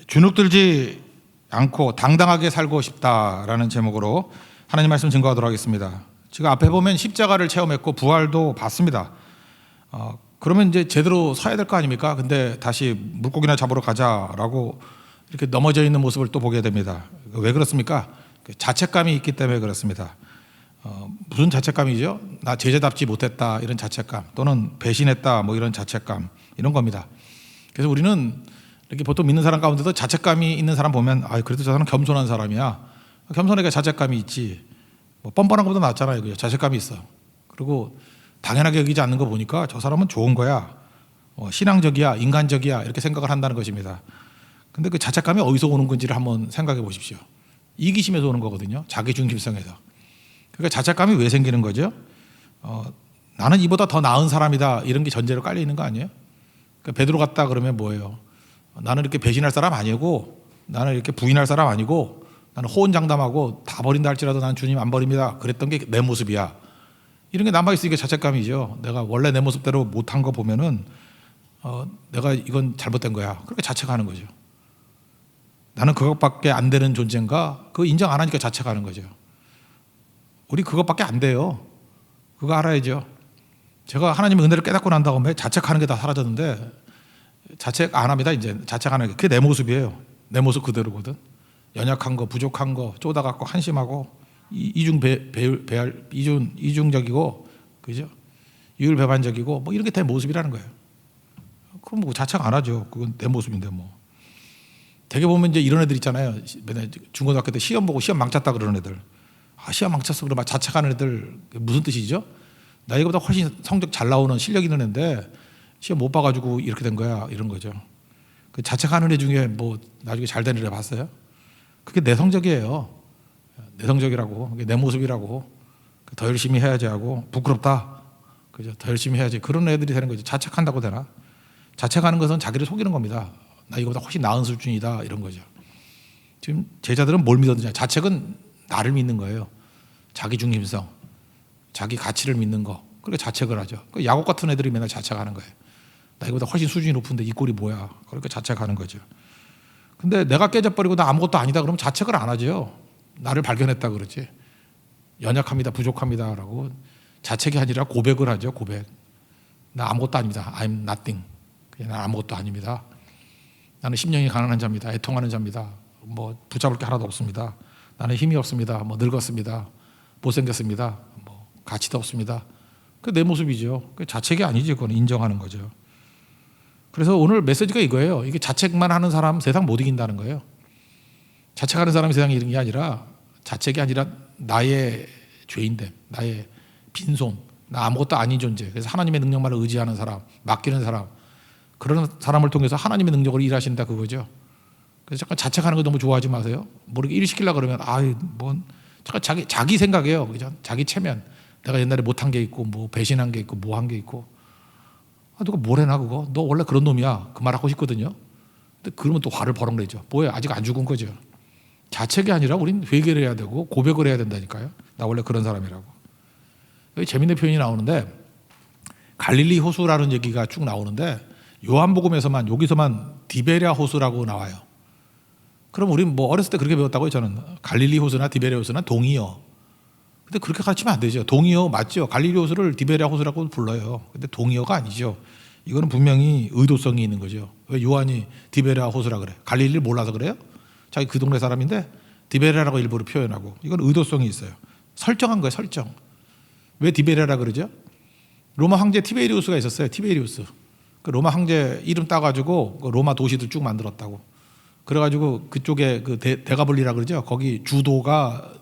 주눅들지 않고 당당하게 살고 싶다라는 제목으로 하나님 말씀 증거하도록 하겠습니다. 지금 앞에 보면 십자가를 체험했고 부활도 봤습니다. 그러면 이제 제대로 서야 될 거 아닙니까? 근데 다시 물고기나 잡으러 가자라고 이렇게 넘어져 있는 모습을 또 보게 됩니다. 왜 그렇습니까? 자책감이 있기 때문에 그렇습니다. 무슨 자책감이죠? 나 제자답지 못했다 이런 자책감, 또는 배신했다 뭐 이런 자책감, 이런 겁니다. 그래서 우리는 이렇게 보통 믿는 사람 가운데도 자책감이 있는 사람 보면 그래도 저 사람은 겸손한 사람이야. 겸손하게 자책감이 있지. 뭐 뻔뻔한 것보다 낫잖아요. 그죠? 자책감이 있어. 그리고 당연하게 여기지 않는 거 보니까 저 사람은 좋은 거야. 신앙적이야, 인간적이야 이렇게 생각을 한다는 것입니다. 근데 그 자책감이 어디서 오는 건지를 한번 생각해 보십시오. 이기심에서 오는 거거든요. 자기 중심성에서. 그러니까 자책감이 왜 생기는 거죠? 나는 이보다 더 나은 사람이다 이런 게 전제로 깔려 있는 거 아니에요? 그러니까 베드로 같다 그러면 뭐예요? 나는 이렇게 배신할 사람 아니고, 나는 이렇게 부인할 사람 아니고, 나는 호언장담하고 다 버린다 할지라도 나는 주님 안 버립니다. 그랬던 게 내 모습이야. 이런 게 남아있으니까 자책감이죠. 내가 원래 내 모습대로 못한 거 보면은 내가 이건 잘못된 거야. 그렇게 자책하는 거죠. 나는 그것밖에 안 되는 존재인가? 그거 인정 안 하니까 자책하는 거죠. 우리 그것밖에 안 돼요. 그거 알아야죠. 제가 하나님의 은혜를 깨닫고 난 다음에 자책하는 게 다 사라졌는데, 자책 안 합니다. 이제 자책 안 하는 게 그게 내 모습이에요. 내 모습 그대로거든. 연약한 거, 부족한 거, 쪼다갖고 한심하고 이중적이고, 그죠? 이율배반적이고 뭐 이런 게 내 모습이라는 거예요. 그럼 뭐 자책 안 하죠. 그건 내 모습인데 뭐. 되게 보면 이제 이런 애들 있잖아요. 맨날 중고등학교 때 시험 보고 시험 망쳤다 그러는 애들. 시험 망쳤어 그러면 자책하는 애들 무슨 뜻이죠? 나이보다 훨씬 성적 잘 나오는 실력 있는 애인데 시험 못 봐가지고 이렇게 된 거야 이런 거죠. 그 자책하는 애 중에 뭐 나중에 잘 되는 애 봤어요? 그게 내성적이에요. 내성적이라고, 그게 내 모습이라고. 더 열심히 해야지 하고 부끄럽다. 그죠? 더 열심히 해야지. 그런 애들이 되는 거죠. 자책한다고 되나? 자책하는 것은 자기를 속이는 겁니다. 나 이거보다 훨씬 나은 수준이다 이런 거죠. 지금 제자들은 뭘 믿었느냐? 자책은 나를 믿는 거예요. 자기 중심성, 자기 가치를 믿는 거. 그러니까 자책을 하죠. 그 야곱 같은 애들이 맨날 자책하는 거예요. 나 이거보다 훨씬 수준이 높은데 이 꼴이 뭐야? 그러니까 자책하는 거죠. 근데 내가 깨져버리고 나 아무것도 아니다 그러면 자책을 안 하죠. 나를 발견했다 그러지. 연약합니다, 부족합니다라고 자책이 아니라 고백을 하죠. 고백. 나 아무것도 아닙니다. I'm nothing. 그냥 나 아무것도 아닙니다. 나는 심령이 가난한 자입니다. 애통하는 자입니다. 뭐 붙잡을 게 하나도 없습니다. 나는 힘이 없습니다. 뭐 늙었습니다. 못생겼습니다. 뭐 가치도 없습니다. 그 내 모습이죠. 그 자책이 아니지. 그건 인정하는 거죠. 그래서 오늘 메시지가 이거예요. 이게 자책만 하는 사람 세상 못 이긴다는 거예요. 자책하는 사람이 세상에 이기는 게 아니라, 자책이 아니라 나의 죄인됨, 나의 빈손, 나 아무것도 아닌 존재. 그래서 하나님의 능력만을 의지하는 사람, 맡기는 사람, 그런 사람을 통해서 하나님의 능력으로 일하신다 그거죠. 그래서 잠깐 자책하는 거 너무 좋아하지 마세요. 모르게 일 시키려고 그러면 잠깐 자기 생각이에요. 그죠? 자기 체면. 내가 옛날에 못한 게 있고 뭐 배신한 게 있고 뭐 한 게 있고, 누가 뭘 해나 그거? 너 원래 그런 놈이야. 그 말 하고 싶거든요. 근데 그러면 또 화를 버럭 내죠. 뭐야? 아직 안 죽은 거죠. 자책이 아니라 우린 회개를 해야 되고 고백을 해야 된다니까요. 나 원래 그런 사람이라고. 여기 재밌는 표현이 나오는데, 갈릴리 호수라는 얘기가 쭉 나오는데, 요한복음에서만 여기서만 디베랴 호수라고 나와요. 그럼 우린 뭐 어렸을 때 그렇게 배웠다고요. 저는 갈릴리 호수나 디베랴 호수나 동이어. 근데 그렇게 가르치면 안 되죠. 동이어 맞죠. 갈릴리 호수를 디베랴 호수라고 불러요. 근데 동이어가 아니죠. 이거는 분명히 의도성이 있는 거죠. 왜 요한이 디베랴 호수라 그래? 갈릴리를 몰라서 그래요? 자기 그 동네 사람인데 디베랴라고 일부러 표현하고, 이건 의도성이 있어요. 설정한 거예요. 설정. 왜 디베랴라 그러죠? 로마 황제 티베리우스가 있었어요. 티베리우스. 그 로마 황제 이름 따가지고 로마 도시들 쭉 만들었다고. 그래가지고 그쪽에 그 데가블리라 그러죠. 거기 주도가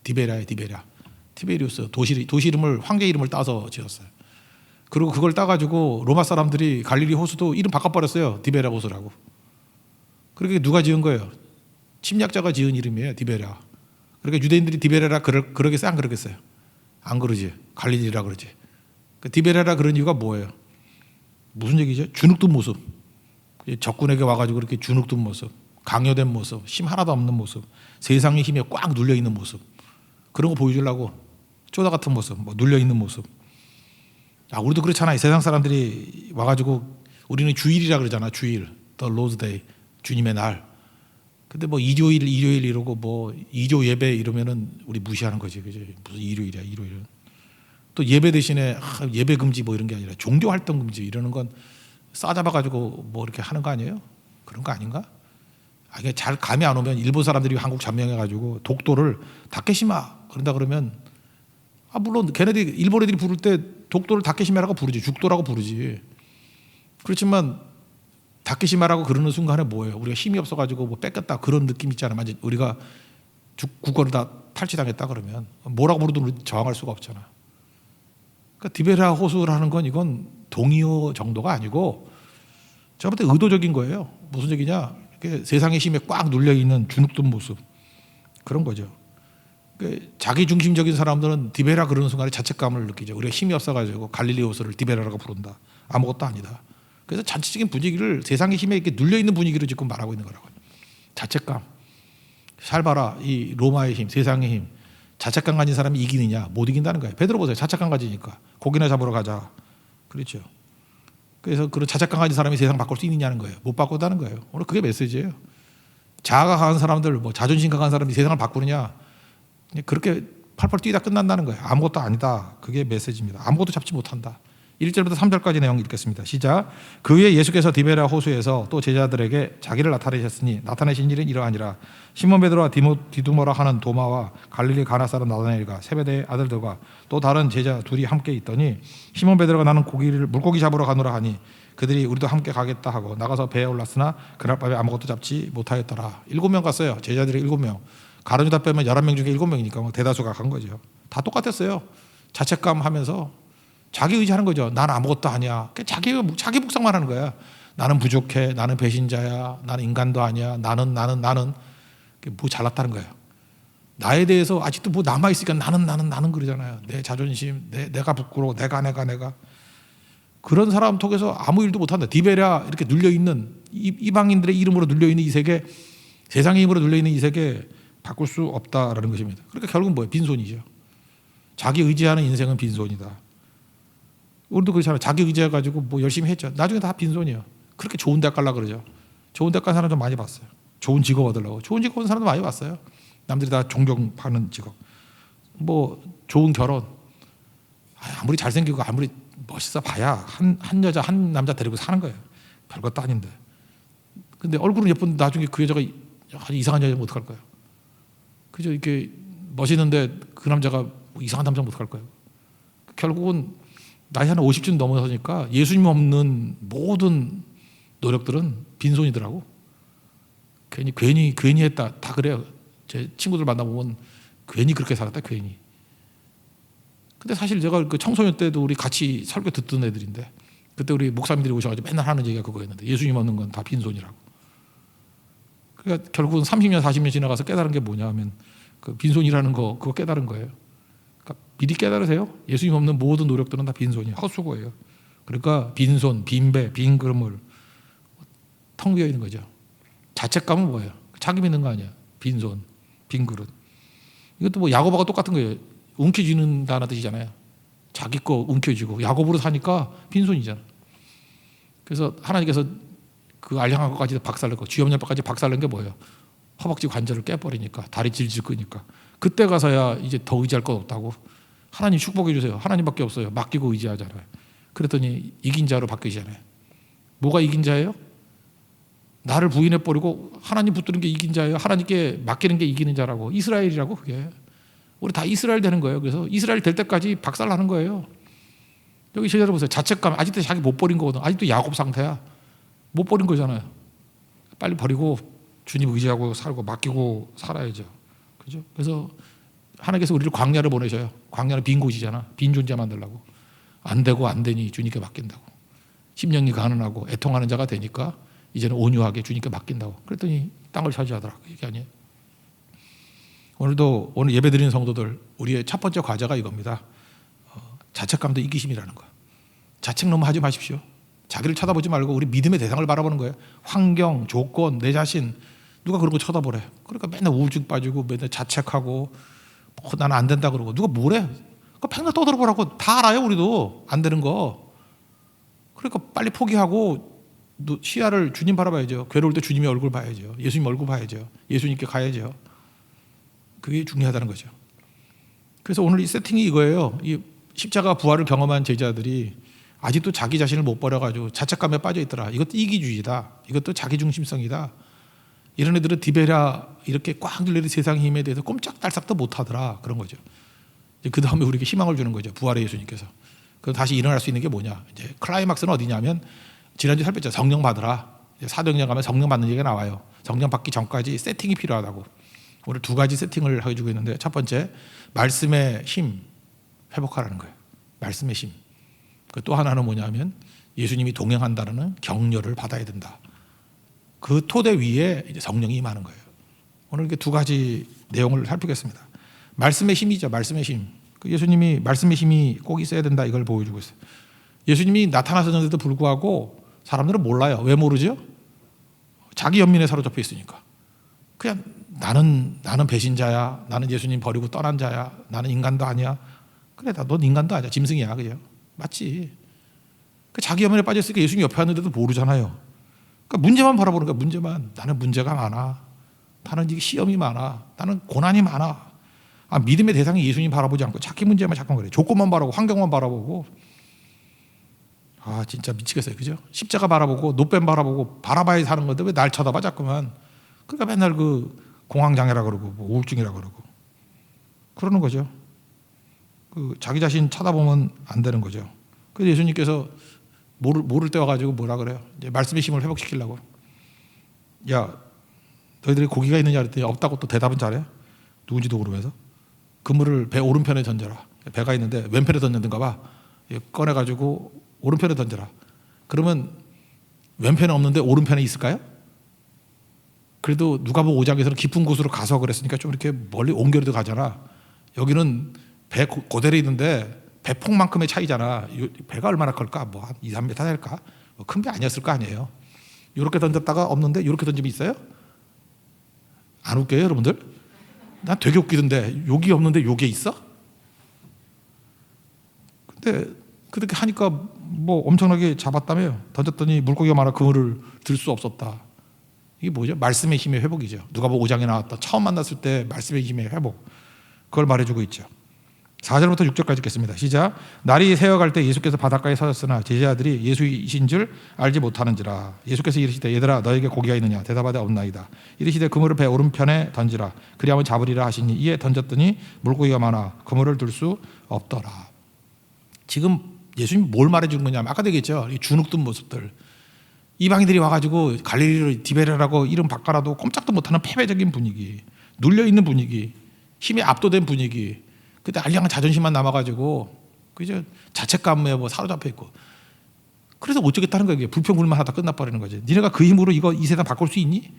디베랴예요. 디베랴. 티베리우스 도시 이름을, 황제 이름을 따서 지었어요. 그리고 그걸 따가지고 로마 사람들이 갈릴리 호수도 이름 바꿔버렸어요. 디베랴 호수라고. 그렇게 누가 지은 거예요? 침략자가 지은 이름이에요. 디베랴. 그러니까 유대인들이 디베랴라 그러겠어요? 안 그러겠어요? 안 그러지. 갈릴리라 그러지. 그 디베랴라 그런 이유가 뭐예요? 무슨 얘기죠? 주눅든 모습. 적군에게 와가지고 이렇게 주눅든 모습, 강요된 모습, 힘 하나도 없는 모습, 세상의 힘에 꽉 눌려있는 모습, 그런 거 보여주려고 쪼다 같은 모습, 뭐 눌려있는 모습. 우리도 그렇잖아요. 세상 사람들이 와가지고, 우리는 주일이라 그러잖아. 주일, The Lord's Day, 주님의 날. 근데 뭐 일요일 이러고 뭐 2조 예배 이러면은 우리 무시하는 거지. 그죠? 무슨 일요일이야, 일요일은. 또 예배 대신에 예배 금지 뭐 이런 게 아니라 종교 활동 금지 이러는 건 싸잡아 가지고 뭐 이렇게 하는 거 아니에요? 그런 거 아닌가? 이게 잘 감이 안 오면 일본 사람들이 한국 점령해 가지고 독도를 다케시마 그런다 그러면 물론 걔네들이 일본 애들이 부를 때 독도를 다케시마라고 부르지, 죽도라고 부르지. 그렇지만 다케시마라고 그러는 순간에 뭐예요? 우리가 힘이 없어가지고 뭐 뺏겼다 그런 느낌 있잖아요. 만약 우리가 국권을 다 탈취당했다 그러면 뭐라고 부르든 우리 저항할 수가 없잖아. 그러니까 디베라 호수라는 건 이건 동의어 정도가 아니고 제가 볼 때 의도적인 거예요. 무슨 얘기냐? 세상의 힘에 꽉 눌려 있는 주눅든 모습 그런 거죠. 자기 중심적인 사람들은 디베라 그러는 순간에 자책감을 느끼죠. 우리가 힘이 없어가지고 갈릴리 호수를 디베라라고 부른다. 아무것도 아니다. 그래서 전체적인 분위기를 세상의 힘에 이렇게 눌려 있는 분위기로 지금 말하고 있는 거라고요. 자책감. 잘 봐라, 이 로마의 힘, 세상의 힘. 자책감 가진 사람이 이기느냐? 못 이긴다는 거예요. 베드로 보세요. 자책감 가지니까 고기나 잡으러 가자. 그렇죠. 그래서 그런 자책감 가진 사람이 세상 바꿀 수 있느냐는 거예요. 못 바꾼다는 거예요. 오늘 그게 메시지예요. 자아가 강한 사람들, 뭐 자존심 강한 사람이 세상을 바꾸느냐? 그렇게 팔팔 뛰다 끝난다는 거예요. 아무것도 아니다. 그게 메시지입니다. 아무것도 잡지 못한다. 1절부터 3절까지 내용 읽겠습니다. 시작. 그 후에 예수께서 디베라 호수에서 또 제자들에게 자기를 나타내셨으니 나타내신 일은 이러하니라. 시몬 베드로와 디두모라 하는 도마와 갈릴리 가나 사람 나다나엘과 세베대의 아들들과 또 다른 제자 둘이 함께 있더니 시몬 베드로가 나는 물고기 잡으러 가노라 하니 그들이 우리도 함께 가겠다 하고 나가서 배에 올랐으나 그날 밤에 아무것도 잡지 못하였더라. 7명 갔어요. 제자들이 7명. 가룟유다 빼면 11명 중에 7명이니까 대다수가 간 거죠. 다 똑같았어요. 자책감 하면서 자기 의지하는 거죠. 나는 아무것도 아니야. 자기 묵상만 하는 거야. 나는 부족해. 나는 배신자야. 나는 인간도 아니야. 나는 뭐 잘났다는 거예요. 나에 대해서 아직도 뭐 남아있으니까 나는 그러잖아요. 내 자존심, 내가 부끄러워. 내가 그런 사람 통해서 아무 일도 못한다. 디베라 이렇게 눌려있는 이방인들의 이름으로 눌려있는 이 세계, 세상의 힘으로 눌려있는 이 세계 바꿀 수 없다라는 것입니다. 그러니까 결국은 뭐예요? 빈손이죠. 자기 의지하는 인생은 빈손이다. 우리도 그렇잖아요. 자기 의지해가지고 뭐 열심히 했죠. 나중에 다 빈손이에요. 그렇게 좋은 대 가려고 그러죠. 좋은 대 간 사람 좀 많이 봤어요. 좋은 직업 얻으려고. 좋은 직업 얻은 사람도 많이 봤어요. 남들이 다 존경하는 직업. 뭐 좋은 결혼. 아무리 잘생기고 아무리 멋있어 봐야 한 여자 한 남자 데리고 사는 거예요. 별것도 아닌데. 근데 얼굴은 예쁜데 나중에 그 여자가 아주 이상한 여자면 어떡할 거예요. 그죠? 이렇게 멋있는데 그 남자가 뭐 이상한 남자면 어떡할 거예요. 결국은 나이 한 50쯤 넘어서니까 예수님 없는 모든 노력들은 빈손이더라고. 괜히 했다. 다 그래요. 제 친구들 만나보면 괜히 그렇게 살았다. 괜히. 근데 사실 제가 그 청소년 때도 우리 같이 설교 듣던 애들인데 그때 우리 목사님들이 오셔가지고 맨날 하는 얘기가 그거였는데 예수님 없는 건 다 빈손이라고. 그러니까 결국은 30년 40년 지나가서 깨달은 게 뭐냐 하면 그 빈손이라는 거 그거 깨달은 거예요. 그러니까 미리 깨달으세요. 예수님 없는 모든 노력들은 다 빈손이에요. 헛수고예요. 그러니까 빈손, 빈배, 빈 그릇물 텅 비어 있는 거죠. 자책감은 뭐예요? 자기 믿는 거 아니야. 빈손, 빈 그릇. 이것도 뭐 야고보가 똑같은 거예요. 움켜쥐는다는 뜻이잖아요. 자기 거 움켜쥐고 야고보로 사니까 빈손이잖아. 그래서 하나님께서 그 알량한 것까지 박살내고 쥐염염까지 박살낸 게 뭐예요? 허벅지 관절을 깨버리니까 다리 질질 끄니까 그때 가서야 이제 더 의지할 것 없다고 하나님 축복해 주세요. 하나님밖에 없어요. 맡기고 의지하잖아요. 그랬더니 이긴 자로 바뀌잖아요. 뭐가 이긴 자예요? 나를 부인해버리고 하나님 붙드는 게 이긴 자예요. 하나님께 맡기는 게 이기는 자라고. 이스라엘이라고 그게. 우리 다 이스라엘 되는 거예요. 그래서 이스라엘 될 때까지 박살나는 거예요. 여기 제자들 보세요. 자책감. 아직도 자기 못 버린 거거든. 아직도 야곱 상태야. 못 버린 거잖아요. 빨리 버리고 주님 의지하고 살고 맡기고 살아야죠. 그죠? 그래서 하나님께서 우리를 광야를 보내셔요. 광야는 빈 곳이잖아. 빈 존재 만들라고. 안 되고 안 되니 주님께 맡긴다고. 심령이 가난하고 애통하는 자가 되니까 이제는 온유하게 주님께 맡긴다고. 그랬더니 땅을 차지하더라고. 이게 아니에요. 오늘 예배 드리는 성도들 우리의 첫 번째 과제가 이겁니다. 자책감도 이기심이라는 거. 자책 너무 하지 마십시오. 자기를 쳐다보지 말고 우리 믿음의 대상을 바라보는 거예요. 환경, 조건, 내 자신 누가 그런 거 쳐다보래. 그러니까 맨날 우울증 빠지고 맨날 자책하고 나는 안 된다 그러고 누가 뭐래? 그거 맨날 떠들어보라고. 다 알아요. 우리도 안 되는 거. 그러니까 빨리 포기하고 시야를 주님 바라봐야죠. 괴로울 때 주님의 얼굴 봐야죠. 예수님 얼굴 봐야죠. 예수님께 가야죠. 그게 중요하다는 거죠. 그래서 오늘 이 세팅이 이거예요. 이 십자가 부활을 경험한 제자들이 아직도 자기 자신을 못 버려가지고 자책감에 빠져 있더라. 이것도 이기주의다. 이것도 자기중심성이다. 이런 애들은 디베랴 이렇게 꽉 눌리는 세상 힘에 대해서 꼼짝달싹도 못하더라. 그런 거죠. 그 다음에 우리에게 희망을 주는 거죠. 부활의 예수님께서. 그럼 다시 일어날 수 있는 게 뭐냐. 이제 클라이막스는 어디냐면 지난주에 살폈죠. 성령 받으라. 사도행전 가면 성령 받는 얘기가 나와요. 성령 받기 전까지 세팅이 필요하다고. 오늘 두 가지 세팅을 해주고 있는데, 첫 번째 말씀의 힘 회복하라는 거예요. 말씀의 힘. 또 하나는 뭐냐면 예수님이 동행한다는 격려를 받아야 된다. 그 토대 위에 이제 성령이 임하는 거예요. 오늘 이렇게 두 가지 내용을 살피겠습니다. 말씀의 힘이죠. 말씀의 힘. 예수님이 말씀의 힘이 꼭 있어야 된다, 이걸 보여주고 있어요. 예수님이 나타나셨는데도 불구하고 사람들은 몰라요. 왜 모르죠? 자기 연민에 사로잡혀 있으니까. 그냥 나는 배신자야. 나는 예수님 버리고 떠난 자야. 나는 인간도 아니야. 그래, 넌 인간도 아니야. 짐승이야. 그죠? 맞지. 자기 연민에 빠졌으니까 예수님 옆에 왔는데도 모르잖아요. 그러니까 문제만 바라보는 거야. 문제만. 나는 문제가 많아. 나는 시험이 많아. 나는 고난이 많아. 믿음의 대상이 예수님 바라보지 않고 자기 문제만 자꾸 그래. 조건만 바라보고 환경만 바라보고. 진짜 미치겠어요. 그죠? 십자가 바라보고 노뱀 바라보고 바라봐야 사는 건데 왜 날 쳐다봐 자꾸만. 그러니까 맨날 그 공황장애라 그러고 뭐 우울증이라 그러고 그러는 거죠. 자기 자신 쳐다보면 안 되는 거죠. 그래서 예수님께서 모를 때 와가지고 뭐라 그래요? 이제 말씀의 힘을 회복시키려고. 야, 너희들이 고기가 있느냐 그랬더니 없다고 또 대답은 잘해. 누군지도 모르면서. 그물을 배 오른편에 던져라. 배가 있는데 왼편에 던졌는가 봐. 꺼내가지고 오른편에 던져라. 그러면 왼편에 없는데 오른편에 있을까요? 그래도 누가복음 5장에서는 깊은 곳으로 가서 그랬으니까 좀 이렇게 멀리 옮겨도 가잖아. 여기는 배 고대로 있는데 배폭만큼의 차이잖아. 배가 얼마나 클까? 뭐 한 2, 3m 될까? 큰 배 아니었을 거 아니에요. 이렇게 던졌다가 없는데 이렇게 던지면 있어요? 안 웃겨요, 여러분들? 난 되게 웃기던데 여기 없는데 여기에 있어? 근데 그렇게 하니까 뭐 엄청나게 잡았다며요. 던졌더니 물고기가 많아 그물을 들 수 없었다. 이게 뭐죠? 말씀의 힘의 회복이죠. 누가복음 5장에 나왔던 처음 만났을 때 말씀의 힘의 회복. 그걸 말해주고 있죠. 4절부터 6절까지 읽겠습니다. 시작. 날이 새어갈 때 예수께서 바닷가에 서셨으나 제자들이 예수이신 줄 알지 못하는지라. 예수께서 이르시되 얘들아 너에게 고기가 있느냐 대답하되 없나이다. 이르시되 그물을 배 오른편에 던지라. 그리하면 잡으리라 하시니 이에 던졌더니 물고기가 많아 그물을 들 수 없더라. 지금 예수님이 뭘 말해주는 거냐면 아까도 얘기했죠. 이 주눅든 모습들. 이방인들이 와가지고 갈릴리로 디베랴라고 이름 바꿔라도 꼼짝도 못하는 패배적인 분위기, 눌려있는 분위기, 힘에 압도된 분위기. 그때 알량한 자존심만 남아가지고 그죠? 자책감에 뭐 사로잡혀 있고. 그래서 어쩌겠다는 거예요. 불평불만 하다 끝나버리는 거지. 니네가 그 힘으로 이 세상 바꿀 수 있니?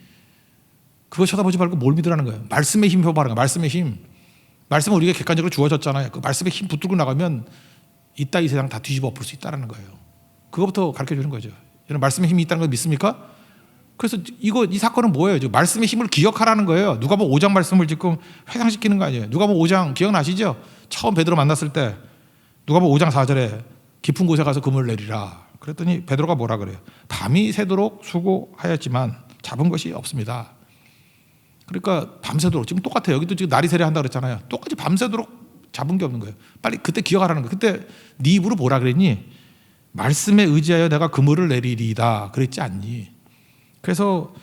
그거 쳐다보지 말고 뭘 믿으라는 거예요. 말씀의 힘 펴봐라. 말씀의 힘. 말씀은 우리가 객관적으로 주어졌잖아요. 그 말씀의 힘 붙들고 나가면 이따 이 세상 다 뒤집어 엎을 수 있다는 거예요. 그거부터 가르쳐주는 거죠. 여러분 말씀의 힘이 있다는 걸 믿습니까? 그래서 이 사건은 뭐예요? 지금 말씀의 힘을 기억하라는 거예요. 누가복음 5장 말씀을 지금 회상시키는 거 아니에요. 누가복음 5장 기억나시죠? 처음 베드로 만났을 때 누가복음 5장 4절에 깊은 곳에 가서 그물을 내리라. 그랬더니 베드로가 뭐라 그래요? 밤이 새도록 수고하였지만 잡은 것이 없습니다. 그러니까 밤새도록 지금 똑같아요. 여기도 지금 날이 새려 한다 그랬잖아요. 똑같이 밤새도록 잡은 게 없는 거예요. 빨리 그때 기억하라는 거예요. 그때 네 입으로 뭐라 그랬니? 말씀에 의지하여 내가 그물을 내리리다 그랬지 않니? 그래서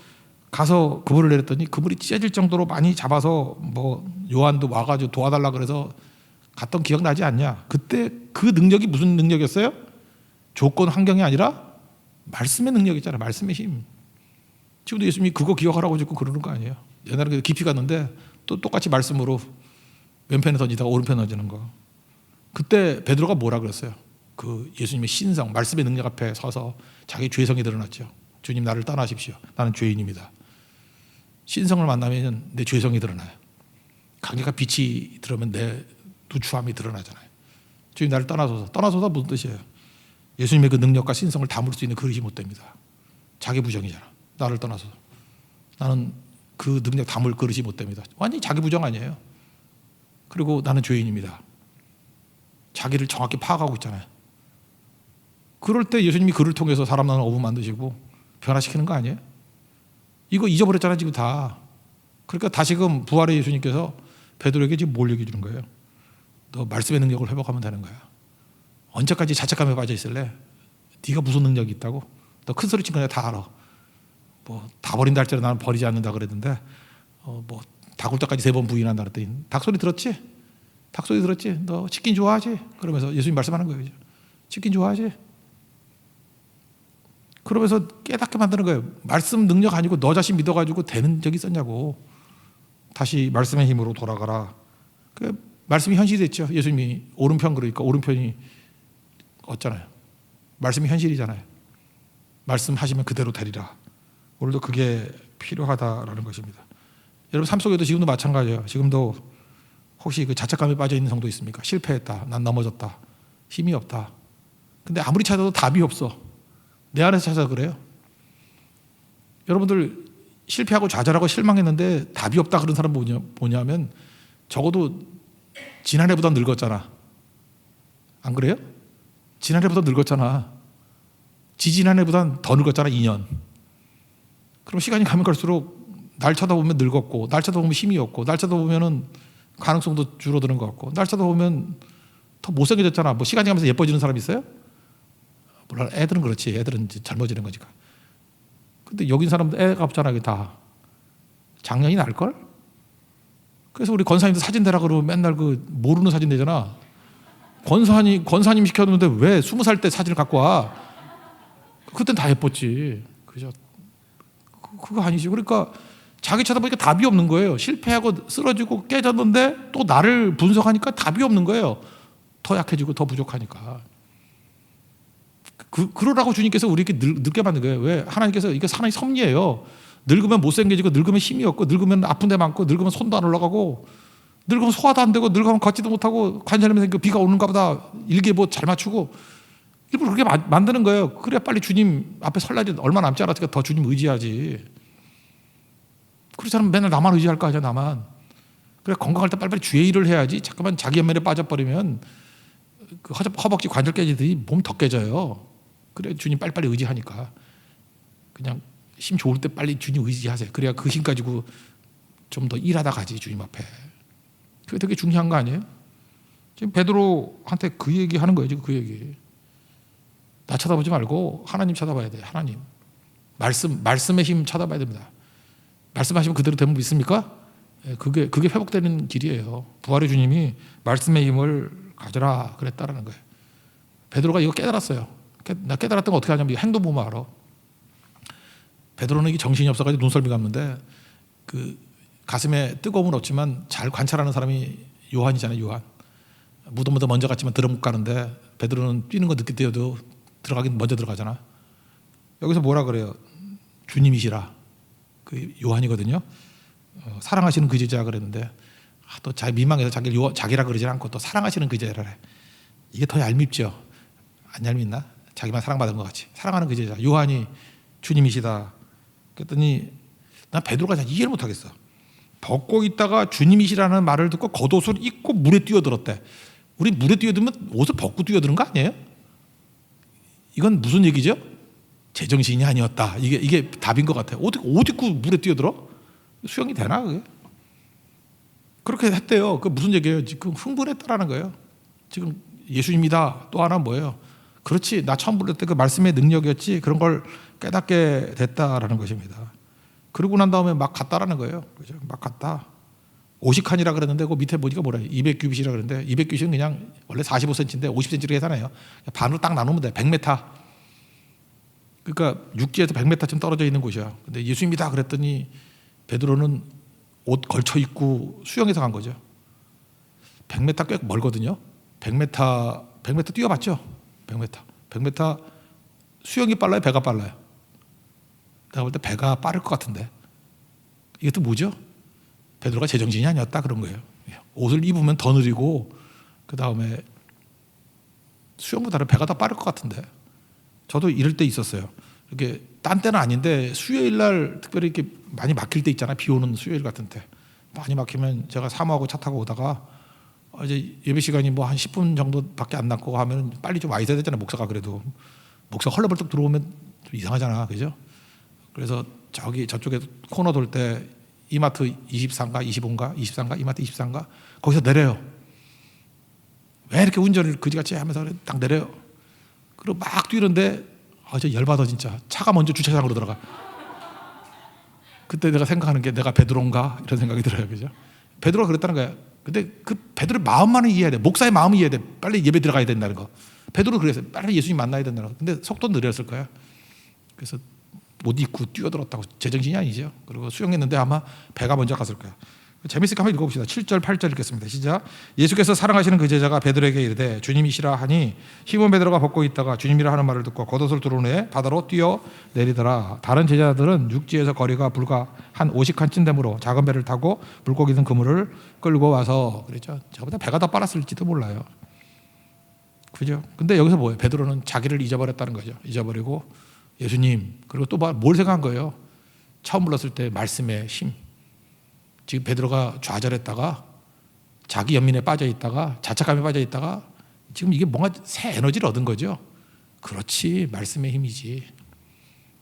가서 그물을 내렸더니 그물이 찢어질 정도로 많이 잡아서 뭐 요한도 와가지고 도와달라 그래서 갔던 기억 나지 않냐? 그때 그 능력이 무슨 능력이었어요? 조건 환경이 아니라 말씀의 능력이잖아요. 말씀의 힘. 지금도 예수님이 그거 기억하라고 자꾸 그러는 거 아니에요? 옛날에 깊이 갔는데 또 똑같이 말씀으로 왼편에 던지다가 오른편에 던지는 거. 그때 베드로가 뭐라 그랬어요? 그 예수님의 신성, 말씀의 능력 앞에 서서 자기 죄성이 드러났죠. 주님 나를 떠나십시오. 나는 죄인입니다. 신성을 만나면 내 죄성이 드러나요. 강에가 빛이 들어오면 내 누추함이 드러나잖아요. 주님 나를 떠나소서 무슨 뜻이에요? 예수님의 그 능력과 신성을 담을 수 있는 그릇이 못 됩니다. 자기 부정이잖아. 나를 떠나소서. 나는 그 능력 담을 그릇이 못 됩니다. 완전히 자기 부정 아니에요. 그리고 나는 죄인입니다. 자기를 정확히 파악하고 있잖아요. 그럴 때 예수님이 그를 통해서 사람 나는 어부 만드시고 변화시키는 거 아니에요? 이거 잊어버렸잖아요 지금 다. 그러니까 다시금 부활의 예수님께서 베드로에게 지금 뭘 얘기해 주는 거예요? 너 말씀의 능력을 회복하면 되는 거야. 언제까지 자책감에 빠져 있을래? 네가 무슨 능력이 있다고? 너 큰 소리 친 거냐 다 알아. 뭐 다 버린다 할지라도 나는 버리지 않는다 그랬는데 뭐 닭울 때까지 3번 부인한다 그랬더니 닭소리 들었지? 닭소리 들었지? 너 치킨 좋아하지? 그러면서 예수님 말씀하는 거예요. 치킨 좋아하지? 그러면서 깨닫게 만드는 거예요. 말씀 능력 아니고 너 자신 믿어가지고 되는 적이 있었냐고. 다시 말씀의 힘으로 돌아가라. 그 말씀이 현실이 됐죠. 예수님이 오른편 그러니까 오른편이 없잖아요. 말씀이 현실이잖아요. 말씀하시면 그대로 되리라. 오늘도 그게 필요하다라는 것입니다. 여러분 삶 속에도 지금도 마찬가지예요. 지금도 혹시 그 자책감에 빠져 있는 성도 있습니까? 실패했다. 난 넘어졌다. 힘이 없다. 근데 아무리 찾아도 답이 없어. 내 안에서 찾아 그래요. 여러분들 실패하고 좌절하고 실망했는데 답이 없다 그런 사람 뭐냐면 적어도 지난해보다 늙었잖아. 안 그래요? 지난해보다 늙었잖아. 지지난해보다 더 늙었잖아. 2년. 그럼 시간이 가면 갈수록 날 쳐다보면 늙었고, 날 쳐다보면 힘이 없고, 날 쳐다보면 가능성도 줄어드는 것 같고, 날 쳐다보면 더 못생겨졌잖아. 뭐 시간이 가면서 예뻐지는 사람 있어요? 물론 애들은 그렇지. 애들은 이제 젊어지는 거니까. 근데 여기 사람들 애가 없잖아. 이게 다 작년이 날걸? 그래서 우리 권사님도 사진 대라 그러면 맨날 그 모르는 사진 내잖아. 권사님 시켰는데 왜 20살 때 사진을 갖고 와? 그땐 다 예뻤지. 그죠? 그거 아니지. 그러니까 자기 쳐다보니까 답이 없는 거예요. 실패하고 쓰러지고 깨졌는데 또 나를 분석하니까 답이 없는 거예요. 더 약해지고 더 부족하니까. 그러라고 주님께서 우리에게 늙게 만든 거예요. 왜? 하나님께서 이게 하나의 섭리예요. 늙으면 못생겨지고 늙으면 힘이 없고 늙으면 아픈 데 많고 늙으면 손도 안 올라가고 늙으면 소화도 안 되고 늙으면 걷지도 못하고 관절염에 비가 오는가 보다 일기예보 잘 맞추고 일부러 그렇게 만드는 거예요. 그래야 빨리 주님 앞에 설 날이 얼마 남지 않았으니까 더 주님 의지하지. 그렇지 않으면 맨날 나만 의지할 거 아니야. 나만. 그래 건강할 때 빨리빨리 주의 일을 해야지. 잠깐만 자기 연면에 빠져버리면 그 허벅지 관절 깨지더니 몸 더 깨져요. 그래 주님 빨리빨리 의지하니까 그냥 힘 좋을 때 빨리 주님 의지하세요. 그래야 그 힘 가지고 좀 더 일하다 가지 주님 앞에. 그게 되게 중요한 거 아니에요? 지금 베드로한테 그 얘기 하는 거예요. 지금 그 얘기. 나 쳐다보지 말고 하나님 쳐다봐야 돼. 하나님. 말씀의 힘 쳐다봐야 됩니다. 말씀하시면 그대로 되면 믿습니까? 그게 회복되는 길이에요. 부활의 주님이 말씀의 힘을 가져라 그랬다라는 거예요. 베드로가 이거 깨달았어요. 나 깨달았던 거 어떻게 하냐면 행동 보면 알아. 베드로는 이게 정신이 없어가지고 눈썰미 감는데 그 가슴에 뜨거움은 없지만 잘 관찰하는 사람이 요한이잖아요. 요한. 무덤보다 먼저 갔지만 들어 못 가는데 베드로는 뛰는 거 늦게 뛰어도 들어가긴 먼저 들어가잖아. 여기서 뭐라 그래요? 주님이시라. 그 요한이거든요. 사랑하시는 그 제자 그랬는데 또 자기 민망해서 자기라 그러지 않고 또 사랑하시는 그 제자래. 이게 더 얄밉죠. 안 얄밉나? 자기만 사랑받은 것 같이. 사랑하는 그 제자 요한이 주님이시다. 그랬더니 난 베드로가 잘 이해를 못하겠어. 벗고 있다가 주님이시라는 말을 듣고 겉옷을 입고 물에 뛰어들었대. 우리 물에 뛰어들면 옷을 벗고 뛰어드는 거 아니에요? 이건 무슨 얘기죠? 제정신이 아니었다. 이게 답인 것 같아요. 옷 입고 물에 뛰어들어? 수영이 되나 그게? 그렇게 했대요. 그 무슨 얘기예요? 지금 흥분했다라는 거예요. 지금 예수님이다. 또 하나 뭐예요? 그렇지. 나 처음 부를 때 그 말씀의 능력이었지. 그런 걸 깨닫게 됐다라는 것입니다. 그러고 난 다음에 막 갔다라는 거예요. 그죠? 막 갔다. 50칸이라 그랬는데 그 밑에 보니까 뭐래? 200규빗이라 그랬는데 200규빗은 그냥 원래 45cm인데 50cm로 계산해요. 반으로 딱 나누면 돼. 100m. 그러니까 육지에서 100m쯤 떨어져 있는 곳이야. 근데 예수님이다 그랬더니 베드로는 옷 걸쳐 입고 수영해서 간 거죠. 100m 꽤 멀거든요. 100m 뛰어봤죠? 100m 수영이 빨라요? 배가 빨라요? 내가 볼 때 배가 빠를 것 같은데 이게 또 뭐죠? 베드로가 제정신이 아니었다 그런 거예요. 옷을 입으면 더 느리고 그 다음에 수영보다는 배가 더 빠를 것 같은데 저도 이럴 때 있었어요. 이렇게 딴 때는 아닌데 수요일 날 특별히 이렇게 많이 막힐 때 있잖아요. 비 오는 수요일 같은 때 많이 막히면 제가 사모하고 차 타고 오다가 이제 예배 시간이 뭐 한 10분 정도밖에 안 남고 하면 빨리 좀 와 있어야 되잖아요. 목사가 그래도 목사 헐레벌떡 들어오면 좀 이상하잖아, 그죠? 그래서 저쪽에 코너 돌 때 이마트 24인가 25인가 23인가 이마트 24인가 거기서 내려요. 왜 이렇게 운전을 그지같이 하면서 딱 내려요. 그리고 막 뛰는데 저 열받아 진짜. 차가 먼저 주차장으로 들어가. 그때 내가 생각하는 게 내가 베드로인가 이런 생각이 들어요. 그죠? 베드로가 그랬다는 거야. 근데 그 베드로의 마음만은 이해해야 돼. 목사의 마음을 이해해야 돼. 빨리 예배 들어가야 된다는 거. 베드로 그랬어요. 빨리 예수님 만나야 된다는 거. 근데 속도는 느렸을 거야. 그래서 못 잊고 뛰어들었다고. 제정신이 아니죠. 그리고 수영했는데 아마 배가 먼저 갔을 거야. 재밌으니까 한번 읽어봅시다. 7절 8절 읽겠습니다. 시작. 예수께서 사랑하시는 그 제자가 베드로에게 이르되 주님이시라 하니 시몬 베드로가 벗고 있다가 주님이라 하는 말을 듣고 겉옷을 두른 후에 바다로 뛰어 내리더라. 다른 제자들은 육지에서 거리가 불과 한 50칸쯤 되므로 작은 배를 타고 물고기 든 그물을 끌고 와서 그랬죠. 저보다 배가 더 빨랐을지도 몰라요. 그죠? 근데 여기서 뭐예요? 베드로는 자기를 잊어버렸다는 거죠. 잊어버리고 예수님, 그리고 또 뭘 생각한 거예요? 처음 불렀을 때 말씀의 힘. 지금 베드로가 좌절했다가 자기 연민에 빠져 있다가 자책감에 빠져 있다가 지금 이게 뭔가 새 에너지를 얻은 거죠. 그렇지, 말씀의 힘이지.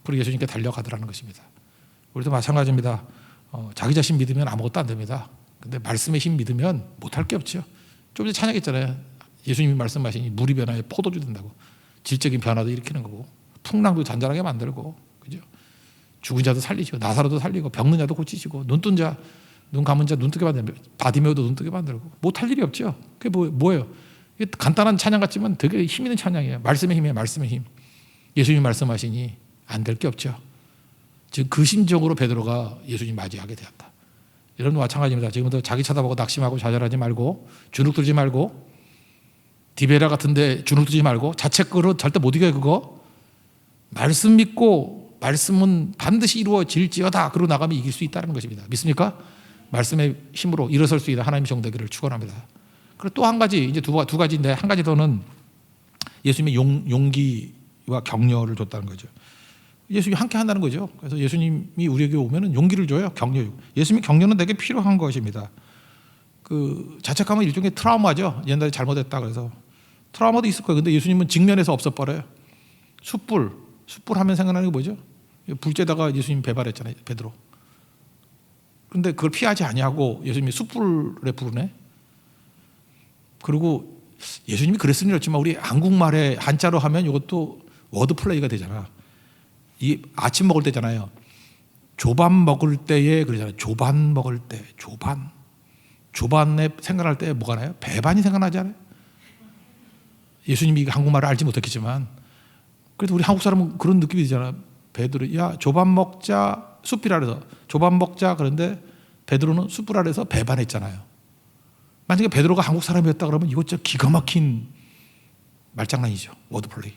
그리고 예수님께 달려가더라는 것입니다. 우리도 마찬가지입니다. 자기 자신 믿으면 아무것도 안 됩니다. 근데 말씀의 힘 믿으면 못할 게 없죠. 좀 전에 찬양했잖아요. 예수님이 말씀하시니 물이 변화해 포도주 된다고. 질적인 변화도 일으키는 거고 풍랑도 잔잔하게 만들고, 그죠? 죽은 자도 살리시고 나사로도 살리고 병든 자도 고치시고 눈뜬 자, 눈 감은 자 눈 뜨게 만들고 바디메오도 눈 뜨게 만들고 못할 일이 없죠. 그게 뭐예요? 이게 간단한 찬양 같지만 되게 힘 있는 찬양이에요. 말씀의 힘이에요. 말씀의 힘. 예수님이 말씀하시니 안 될 게 없죠. 지금 그 심정으로 베드로가 예수님 맞이하게 되었다. 이런 마찬가지입니다. 지금도 자기 쳐다보고 낙심하고 좌절하지 말고 주눅 들지 말고 디베라 같은데 주눅 들지 말고 자책으로 절대 못 이겨요. 그거 말씀 믿고 말씀은 반드시 이루어질지어다. 그러고 나가면 이길 수 있다는 것입니다. 믿습니까? 말씀의 힘으로 일어설 수 있는 하나님의 정되기를 축원합니다. 그리고 또 한 가지, 이제 두 가지인데 한 가지 더는 예수님의 용기와 격려를 줬다는 거죠. 예수님이 함께 한다는 거죠. 그래서 예수님이 우리에게 오면은 용기를 줘요. 격려. 예수님의 격려는 되게 필요한 것입니다. 그 자책하면 일종의 트라우마죠. 옛날에 잘못했다 그래서 트라우마도 있을 거예요. 근데 예수님은 직면에서 없어버려요. 숯불 하면 생각나는 게 뭐죠? 불째다가 예수님 배발했잖아요. 베드로. 그런데 그걸 피하지 아니하고 예수님이 숯불에 부르네. 그리고 예수님이 그랬으니 그렇지만 우리 한국말에 한자로 하면 이것도 워드 플레이가 되잖아. 이 아침 먹을 때잖아요. 조반 먹을 때에 그러잖아요. 조반 먹을 때 조반에 생각날 때 뭐가 나요? 배반이 생각나지 않아요? 예수님이 한국말을 알지 못했겠지만 그래도 우리 한국 사람은 그런 느낌이 들잖아. 베드로, 야 조반 먹자. 숯불 아래서 조반 먹자. 그런데 베드로는 숯불 아래서 배반했잖아요. 만약에 베드로가 한국 사람이었다 그러면 이거 진짜 기가 막힌 말장난이죠. 워드플레이.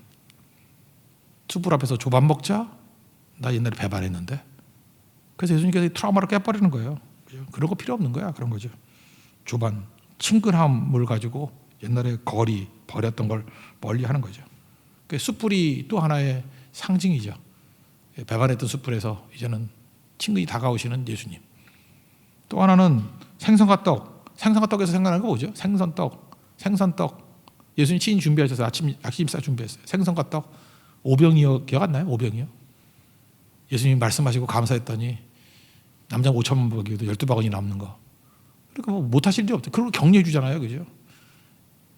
숯불 앞에서 조반 먹자. 나 옛날에 배반했는데. 그래서 예수님께서 트라우마를 깨버리는 거예요. 그런 거 필요 없는 거야. 그런 거죠. 조반, 친근함을 가지고 옛날에 거리 버렸던 걸 멀리 하는 거죠. 숯불이 또 하나의 상징이죠. 배반했던 숯불에서 이제는 친근히 다가오시는 예수님. 또 하나는 생선과 떡. 생선과 떡에서 생각나는 거 뭐죠? 생선떡. 예수님 친히 준비하셔서 아침 식사 준비했어요. 생선과 떡. 오병이어 기억 안 나요? 오병이어. 예수님 말씀하시고 감사했더니 남자 5천만 먹이도 12바구니 남는 거. 그러니까 뭐 못하실 일 없죠. 그리고 격려해 주잖아요. 그죠?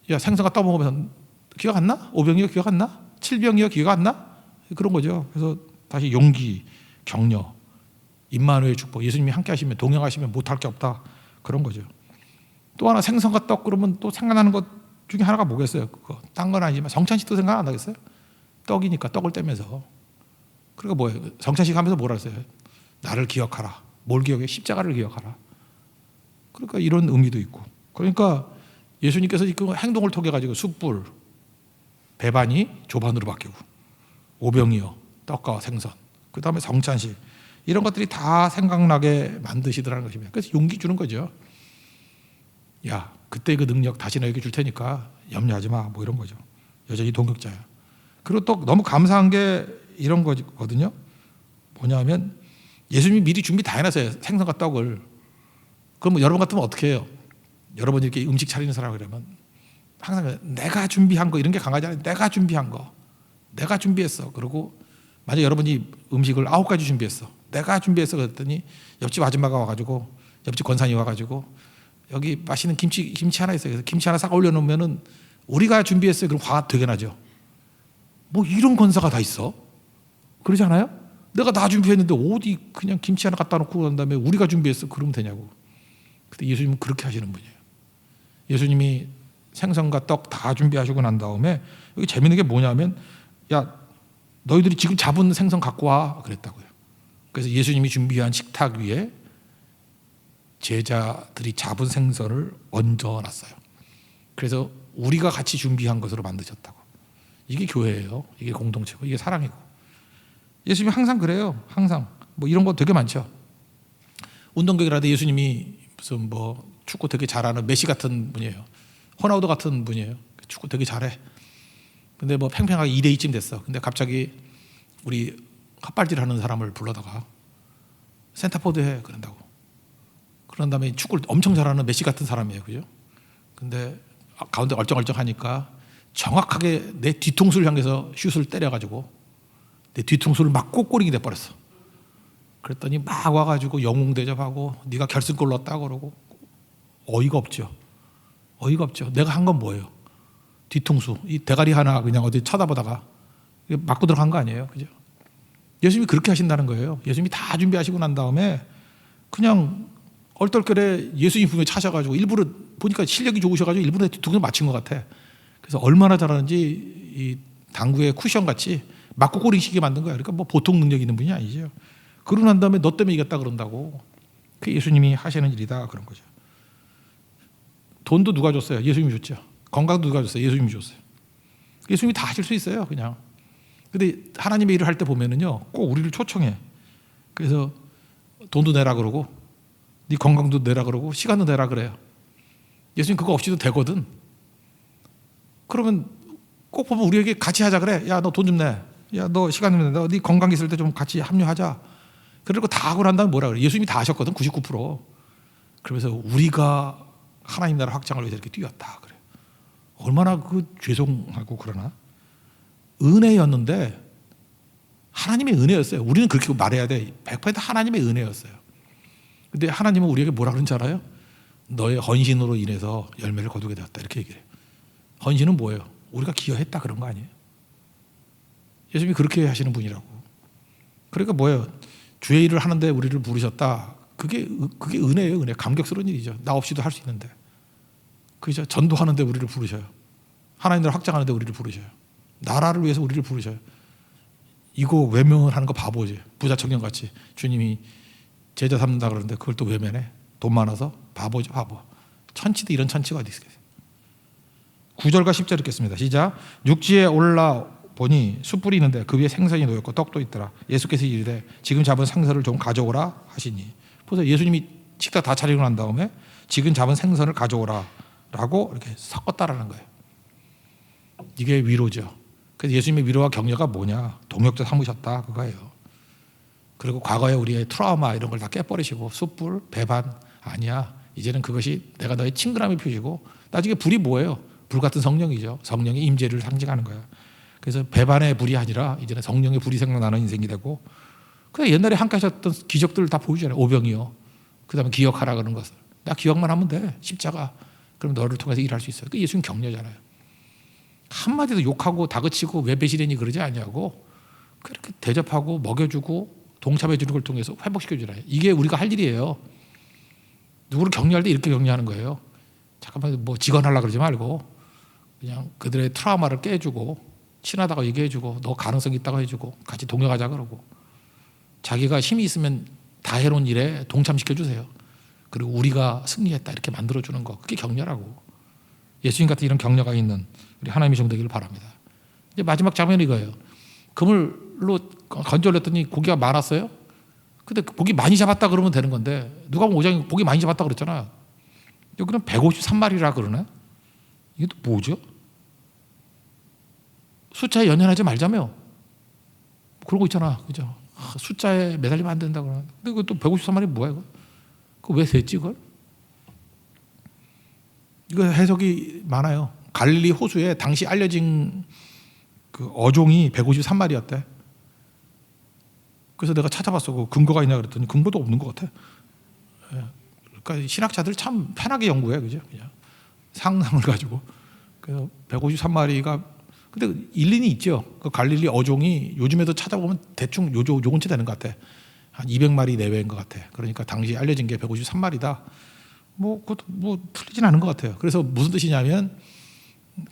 야 생선과 떡 먹으면서 기억 안 나? 오병이어 기억 안 나? 7병이어 기억 안 나? 그런 거죠. 그래서 다시 용기, 격려, 임마누엘 축복. 예수님이 함께 하시면 동행하시면 못할 게 없다. 그런 거죠. 또 하나 생선과 떡 그러면 또 생각나는 것 중에 하나가 뭐겠어요? 그거 딴 건 아니지만 성찬식도 생각 안 나겠어요? 떡이니까 떡을 떼면서. 그러니까 뭐예요? 성찬식 하면서 뭐라 했어요? 나를 기억하라. 뭘 기억해? 십자가를 기억하라. 그러니까 이런 의미도 있고. 그러니까 예수님께서 그 행동을 통해 가지고 숯불, 배반이 조반으로 바뀌고 오병이어, 떡과 생선, 그 다음에 성찬식 이런 것들이 다 생각나게 만드시더라는 것입니다. 그래서 용기 주는 거죠. 야, 그때 그 능력 다시 너에게 줄 테니까 염려하지 마. 뭐 이런 거죠. 여전히 동역자야. 그리고 또 너무 감사한 게 이런 거거든요. 뭐냐면 예수님이 미리 준비 다 해놨어요. 생선과 떡을. 그럼 뭐 여러분 같으면 어떻게 해요? 여러분 이렇게 음식 차리는 사람 그러면 항상 내가 준비한 거 이런 게 강하지 않아요. 내가 준비한 거. 내가 준비했어. 그리고 만약 여러분이 음식을 9가지 준비했어. 내가 준비했어 그랬더니 옆집 아줌마가 와가지고 옆집 권사님이 와가지고 여기 맛있는 김치 하나 있어요. 그래서 김치 하나 싹 올려놓으면은 우리가 준비했어요. 그럼 화가 되게 나죠. 뭐 이런 권사가 다 있어? 그러지 않아요? 내가 다 준비했는데 어디 그냥 김치 하나 갖다 놓고 난 다음에 우리가 준비했어 그러면 되냐고. 근데 예수님은 그렇게 하시는 분이에요. 예수님이 생선과 떡 다 준비하시고 난 다음에 여기 재밌는 게 뭐냐면 야 너희들이 지금 잡은 생선 갖고 와 그랬다고요. 그래서 예수님이 준비한 식탁 위에 제자들이 잡은 생선을 얹어놨어요. 그래서 우리가 같이 준비한 것으로 만드셨다고. 이게 교회예요. 이게 공동체고 이게 사랑이고. 예수님이 항상 그래요. 항상 뭐 이런 거 되게 많죠. 운동경이라도 예수님이 무슨 뭐 축구 되게 잘하는 메시 같은 분이에요. 호나우두 같은 분이에요. 축구 되게 잘해. 근데 뭐 팽팽하게 2대2쯤 됐어. 근데 갑자기 우리 헛발질하는 사람을 불러다가 센터포드 해 그런다고. 그런 다음에 축구를 엄청 잘하는 메시 같은 사람이에요, 그죠? 근데 가운데 얼쩡얼쩡하니까 정확하게 내 뒤통수를 향해서 슛을 때려가지고 내 뒤통수를 맞고 꼬리게 돼버렸어. 그랬더니 막 와가지고 영웅 대접하고 네가 결승골 넣었다 그러고 어이가 없죠. 어이가 없죠. 내가 한 건 뭐예요? 뒤통수, 이 대가리 하나 그냥 어디 쳐다보다가 맞고 들어간 거 아니에요, 그죠? 예수님이 그렇게 하신다는 거예요. 예수님이 다 준비하시고 난 다음에 그냥 얼떨결에 예수님 분명히 차셔가지고 일부러 보니까 실력이 좋으셔가지고 일부러 뒤통수 맞힌 것 같아. 그래서 얼마나 잘하는지 이 당구의 쿠션 같이 맞고 꼬리시게 만든 거야. 그러니까 뭐 보통 능력 있는 분이 아니죠. 그러고 난 다음에 너 때문에 이겼다 그런다고. 그게 예수님이 하시는 일이다 그런 거죠. 돈도 누가 줬어요? 예수님이 줬죠. 건강도 누가 줬어요? 예수님이 줬어요. 예수님이 다 하실 수 있어요, 그냥. 근데 하나님의 일을 할 때 보면은요, 꼭 우리를 초청해. 그래서 돈도 내라 그러고, 네 건강도 내라 그러고, 시간도 내라 그래요. 예수님 그거 없이도 되거든. 그러면 꼭 보면 우리에게 같이 하자 그래. 야, 너 돈 좀 내. 야, 너 시간 좀 내. 네 건강 있을 때 좀 같이 합류하자. 그리고 다 하고 난 다음에 뭐라 그래? 예수님이 다 하셨거든, 99%. 그러면서 우리가 하나님 나라 확장을 위해서 이렇게 뛰었다 그래. 얼마나 그 죄송하고 그러나 은혜였는데 하나님의 은혜였어요. 우리는 그렇게 말해야 돼. 100% 하나님의 은혜였어요. 근데 하나님은 우리에게 뭐라 그런지 알아요? 너의 헌신으로 인해서 열매를 거두게 되었다 이렇게 얘기해요. 헌신은 뭐예요? 우리가 기여했다 그런 거 아니에요? 예수님이 그렇게 하시는 분이라고. 그러니까 뭐예요? 주의 일을 하는데 우리를 부르셨다. 그게 은혜예요. 은혜. 감격스러운 일이죠. 나 없이도 할 수 있는데. 그죠? 전도하는데 우리를 부르셔요. 하나님 나라 확장하는데 우리를 부르셔요. 나라를 위해서 우리를 부르셔요. 이거 외면하는 거 바보지. 부자 청년같이 주님이 제자 삼는다 그러는데 그걸 또 외면해. 돈 많아서 바보지 바보. 천치도 이런 천치가 어디 있겠어요. 9절과 10절 읽겠습니다. 시작. 육지에 올라 보니 숯불이 있는데 그 위에 생선이 놓였고 떡도 있더라. 예수께서 이르되 지금 잡은 생선을 좀 가져오라 하시니. 그래서 예수님이 식사 다 차리고 난 다음에 지금 잡은 생선을 가져오라 라고 이렇게 섞었다라는 거예요. 이게 위로죠. 그래서 예수님의 위로와 격려가 뭐냐? 동역자 삼으셨다 그거예요. 그리고 과거에 우리의 트라우마 이런 걸 다 깨버리시고 숯불, 배반 아니야. 이제는 그것이 내가 너의 친근함의 표시고 나중에 불이 뭐예요? 불 같은 성령이죠. 성령의 임재를 상징하는 거야. 그래서 배반의 불이 아니라 이제는 성령의 불이 생각나는 인생이 되고 그래 옛날에 함께 하셨던 기적들을 다 보여주잖아요. 오병이요. 그 다음에 기억하라 그런 것을. 나 기억만 하면 돼. 십자가. 그럼 너를 통해서 일할 수 있어요. 그 예수님 격려잖아요. 한마디도 욕하고 다그치고 왜 배신했니 그러지 않냐고 그렇게 대접하고 먹여주고 동참해 주는 걸 통해서 회복시켜 주잖아요. 이게 우리가 할 일이에요. 누구를 격려할 때 이렇게 격려하는 거예요. 잠깐만 뭐 직언하려고 그러지 말고 그냥 그들의 트라우마를 깨주고 친하다고 얘기해주고 너 가능성 있다고 해주고 같이 동역하자 그러고 자기가 힘이 있으면 다 해놓은 일에 동참시켜 주세요. 그리고 우리가 승리했다 이렇게 만들어주는 거 그게 격려라고. 예수님 같은 이런 격려가 있는 우리 하나님의 종 되기를 바랍니다. 이제 마지막 장면이 이거예요. 그물로 건져 올렸더니 고기가 많았어요. 근데 고기 많이 잡았다 그러면 되는 건데 누가 보면 5장에 고기 많이 잡았다 그랬잖아. 여기는 153마리라 그러네. 이게 또 뭐죠? 숫자에 연연하지 말자며. 그러고 있잖아. 그죠? 숫자에 매달리면 안 된다 그러네. 근데 그또 153마리 뭐야 이거? 그거 왜 셌지 그걸? 이거 해석이 많아요. 갈릴리 호수에 당시 알려진 그 어종이 153마리였대. 그래서 내가 찾아봤어. 그 근거가 있냐 그랬더니 근거도 없는 것 같아. 예. 그러니까 신학자들 참 편하게 연구해, 그죠? 그냥 상상을 가지고. 그래서 153마리가 근데 일리는 있죠. 그 갈릴리 어종이 요즘에도 찾아보면 대충 요건치 되는 것 같아. 한 200마리 내외인 것 같아. 그러니까 당시 알려진 게 153마리다. 뭐 그것도 뭐 틀리진 않은 것 같아요. 그래서 무슨 뜻이냐면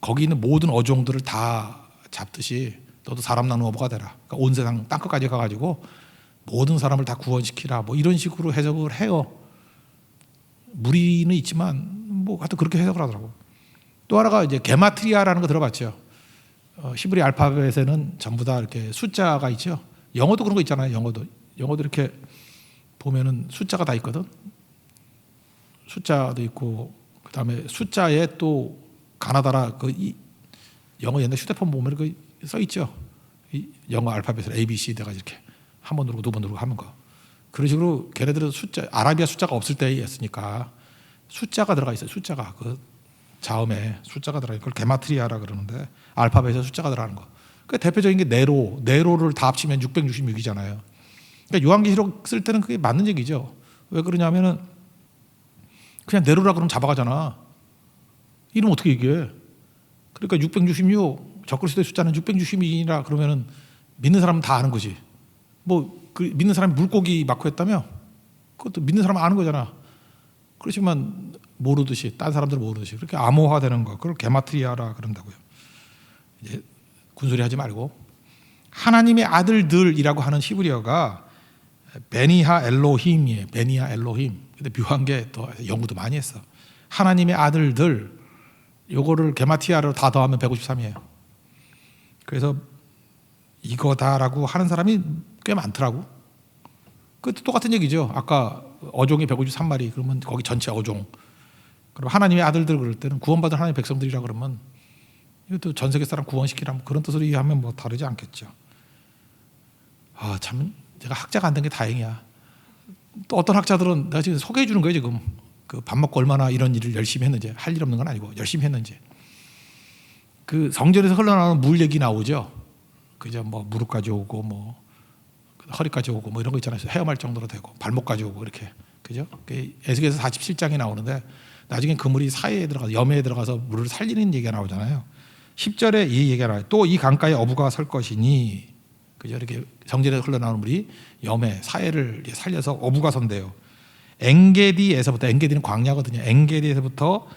거기 있는 모든 어종들을 다 잡듯이 너도 사람 낳는 어부가 되라. 그러니까 온 세상 땅끝까지 가가지고 모든 사람을 다 구원시키라. 뭐 이런 식으로 해석을 해요. 무리는 있지만 뭐 하여튼 그렇게 해석을 하더라고. 또 하나가 이제 게마트리아라는 거 들어봤죠. 히브리 알파벳에는 전부 다 이렇게 숫자가 있죠. 영어도 그런 거 있잖아요. 영어도 이렇게 보면은 숫자가 다 있거든. 숫자도 있고 그다음에 숫자에 또 가나다라 영어 옛날 휴대폰 보면 그 써 있죠. 영어 알파벳을 A, B, C 내가 이렇게 한 번 누르고 두 번 누르고 하는 거. 그런 식으로 걔네들은 숫자 아라비아 숫자가 없을 때였으니까 숫자가 들어가 있어요. 숫자가 그 자음에 숫자가 들어가 그걸 게마트리아라 그러는데 알파벳에 숫자가 들어가는 거. 그 대표적인 게 네로를 다 합치면 666이잖아요. 그러니까 요한계시록 쓸 때는 그게 맞는 얘기죠. 왜 그러냐면은 그냥 네로라 그러면 잡아가잖아. 이름 어떻게 얘기해? 그러니까 666 적그리스도의 숫자는 666이라 그러면은 믿는 사람은 다 아는 거지. 뭐 그 믿는 사람이 물고기 맞고 했다며? 그것도 믿는 사람은 아는 거잖아. 그렇지만 모르듯이 딴 사람들 모르듯이 그렇게 암호화되는 거 그걸 게마트리아라 그런다고요. 이제 군소리 하지 말고 하나님의 아들들이라고 하는 히브리어가 베니하 엘로힘이에요. 베니하 엘로힘. 근데 묘한 게 더 연구도 많이 했어. 하나님의 아들들 요거를 게마트리아로 다 더하면 153이에요. 그래서 이거다라고 하는 사람이 꽤 많더라고. 그것도 똑같은 얘기죠. 아까 어종이 153마리 그러면 거기 전체 어종. 그리고 하나님의 아들들 그럴 때는 구원받은 하나님의 백성들이라 그러면 이것도 전 세계 사람 구원시키라 그런 뜻으로 이해하면 뭐 다르지 않겠죠. 아, 참 제가 학자가 안 된 게 다행이야. 또 어떤 학자들은 내가 지금 소개해 주는 거예요. 지금 그 밥 먹고 얼마나 이런 일을 열심히 했는지. 할 일 없는 건 아니고 열심히 했는지. 그 성전에서 흘러나오는 물 얘기 나오죠. 그죠? 뭐 무릎까지 오고 뭐 허리까지 오고 뭐 이런 거 있잖아요. 헤엄할 정도로 되고 발목까지 오고 이렇게. 그죠? 에스겔서 47장이 나오는데 나중에 그 물이 사이에 들어가서 염해에 들어가서 물을 살리는 얘기가 나오잖아요. 10절에 이 얘기가 나와요. 또 이 강가에 어부가 설 것이니 그죠? 이렇게 성전에서 흘러나오는 물이 염해 사해를 살려서 어부가 선대요. 엔게디에서부터 엔게디는 광야거든요. 엔게디에서부터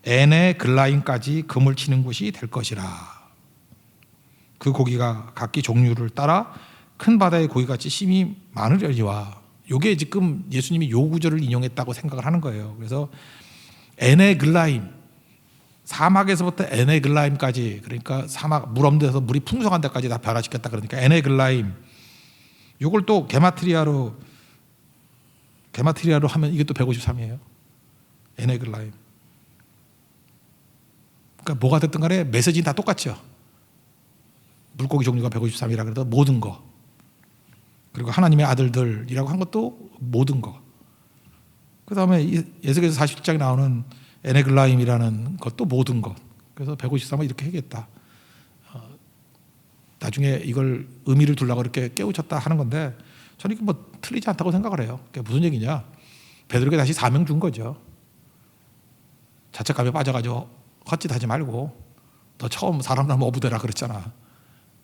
에네 글라임까지 금을 치는 곳이 될 것이라. 그 고기가 각기 종류를 따라 큰 바다의 고기같이 심이 많으려니와. 요게 지금 예수님이 요 구절을 인용했다고 생각을 하는 거예요. 그래서 에네글라임 사막에서부터 에네글라임까지 그러니까 사막 물 없는 데서 물이 풍성한 데까지 다 변화시켰다 그러니까 에네글라임 요걸 또 게마트리아로 하면 이게 또 153이에요. 에네글라임. 그러니까 뭐가 됐든 간에 메시지는 다 똑같죠. 물고기 종류가 153이라 그래도 모든 거. 그리고 하나님의 아들들이라고 한 것도 모든 거. 그 다음에 에스겔서 47장에 나오는 에네글라임이라는 것도 모든 것. 그래서 153은 이렇게 하겠다. 나중에 이걸 의미를 두려고 이렇게 깨우쳤다 하는 건데 저는 이게 뭐 틀리지 않다고 생각을 해요. 그게 무슨 얘기냐? 베드로에게 다시 사명 준 거죠. 자책감에 빠져가지고 헛짓하지 말고 너 처음 사람 나면 어부되라 그랬잖아.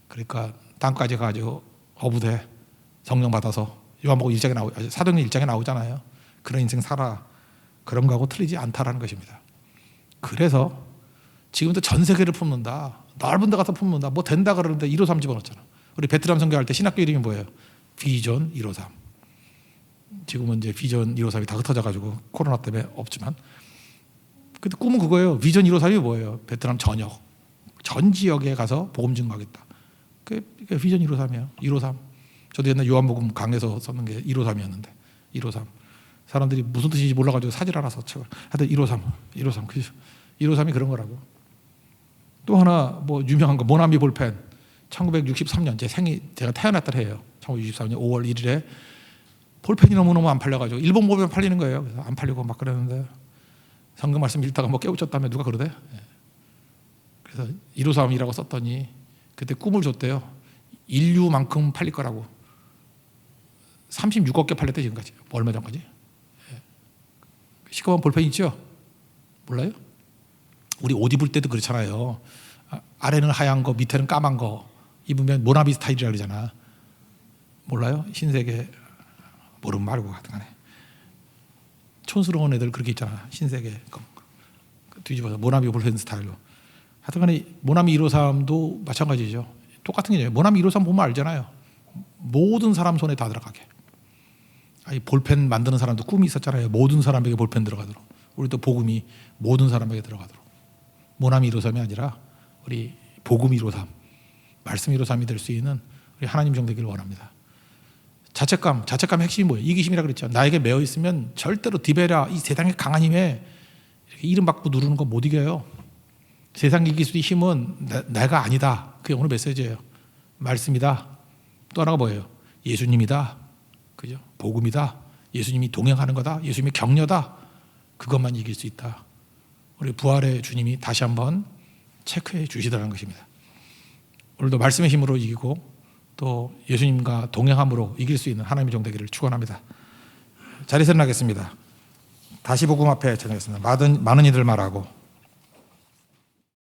그러니까 땅까지 가지고 어부돼 성령 받아서 요한복음 1장에 사도행전 1장에 나오잖아요. 그런 인생 살아. 그런 거하고 틀리지 않다라는 것입니다. 그래서 지금도 전 세계를 품는다. 넓은 데 가서 품는다. 뭐 된다 그러는데 153 집어넣었잖아. 우리 베트남 선교할 때 신학교 이름이 뭐예요? 비전 153. 지금은 이제 비전 153이 다 흩어져 가지고 코로나 때문에 없지만 근데 꿈은 그거예요. 비전 153이 뭐예요? 베트남 전 지역에 가서 복음 증거하겠다. 그게 비전 153이에요. 153. 저도 옛날 요한복음 강에서 썼는 게 153이었는데 153. 사람들이 무슨 뜻인지 몰라가지고 사질 않아서 책을 하여튼 153. 153이 그런 거라고. 또 하나 뭐 유명한 거 모나미 볼펜 1963년 제가 태어났던 해예요. 1964년 5월 1일에 볼펜이 너무너무 안 팔려가지고 일본 볼펜 팔리는 거예요. 그래서 안 팔리고 막 그러는데 성경 말씀 읽다가 뭐 깨우쳤다며 누가 그러대? 그래서 153이라고 썼더니 그때 꿈을 줬대요. 인류만큼 팔릴 거라고. 36억 개 팔렸대 지금까지. 얼마 전까지. 시커먼 볼펜 있죠? 몰라요? 우리 옷 입을 때도 그렇잖아요. 아래는 하얀 거, 밑에는 까만 거 입으면 모나미 스타일이라 그러잖아. 몰라요? 흰색에 모르면 말고 하여튼간에 촌스러운 애들 그렇게 있잖아. 흰색에 뒤집어서 모나미 볼펜 스타일로. 하여튼간에 모나미 153도 마찬가지죠. 똑같은 게 모나미 153 보면 알잖아요. 모든 사람 손에 다 들어가게. 아니 볼펜 만드는 사람도 꿈이 있었잖아요. 모든 사람에게 볼펜 들어가도록. 우리도 복음이 모든 사람에게 들어가도록. 모나미 153이 아니라 우리 복음 153, 말씀 153이 될 수 있는 우리 하나님 종 되기를 원합니다. 자책감의 핵심이 뭐예요? 이기심이라 그랬죠. 나에게 매어 있으면 절대로 디베라, 이 세상의 강한 힘에 이렇게 이름 받고 누르는 거 못 이겨요. 세상 이길 수 있는 힘은 내가 아니다. 그게 오늘 메시지예요. 말씀이다. 또 하나가 뭐예요? 예수님이다. 그죠? 복음이다. 예수님이 동행하는 거다. 예수님이 격려다. 그것만 이길 수 있다. 우리 부활의 주님이 다시 한번 체크해 주시더라는 것입니다. 오늘도 말씀의 힘으로 이기고 또 예수님과 동행함으로 이길 수 있는 하나님의 종 되기를 축원합니다. 자리에서 일어나겠습니다. 다시 복음 앞에 찾아가겠습니다. 많은 이들 말하고